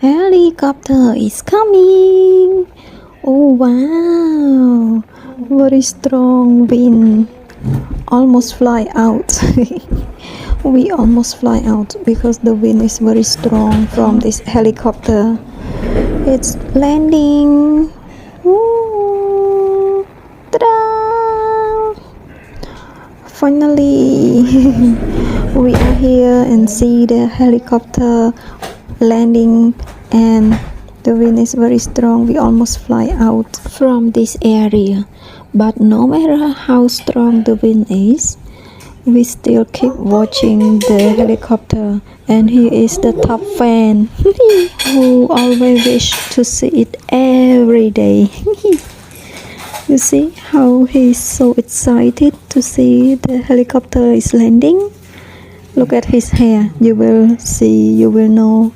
Helicopter is coming. Oh wow, very strong wind. Almost fly out. We almost fly out because the wind is very strong from this helicopter. It's landing. Woo! Ta-da! Finally, we are here and see the helicopter landing, and the wind is very strong. We almost fly out from this area, but no matter how strong the wind is, we still keep watching the helicopter, and he is the top fan who always wish to see it every day. You see how he's so excited to see the helicopter is landing. Look at his hair. You will see, you will know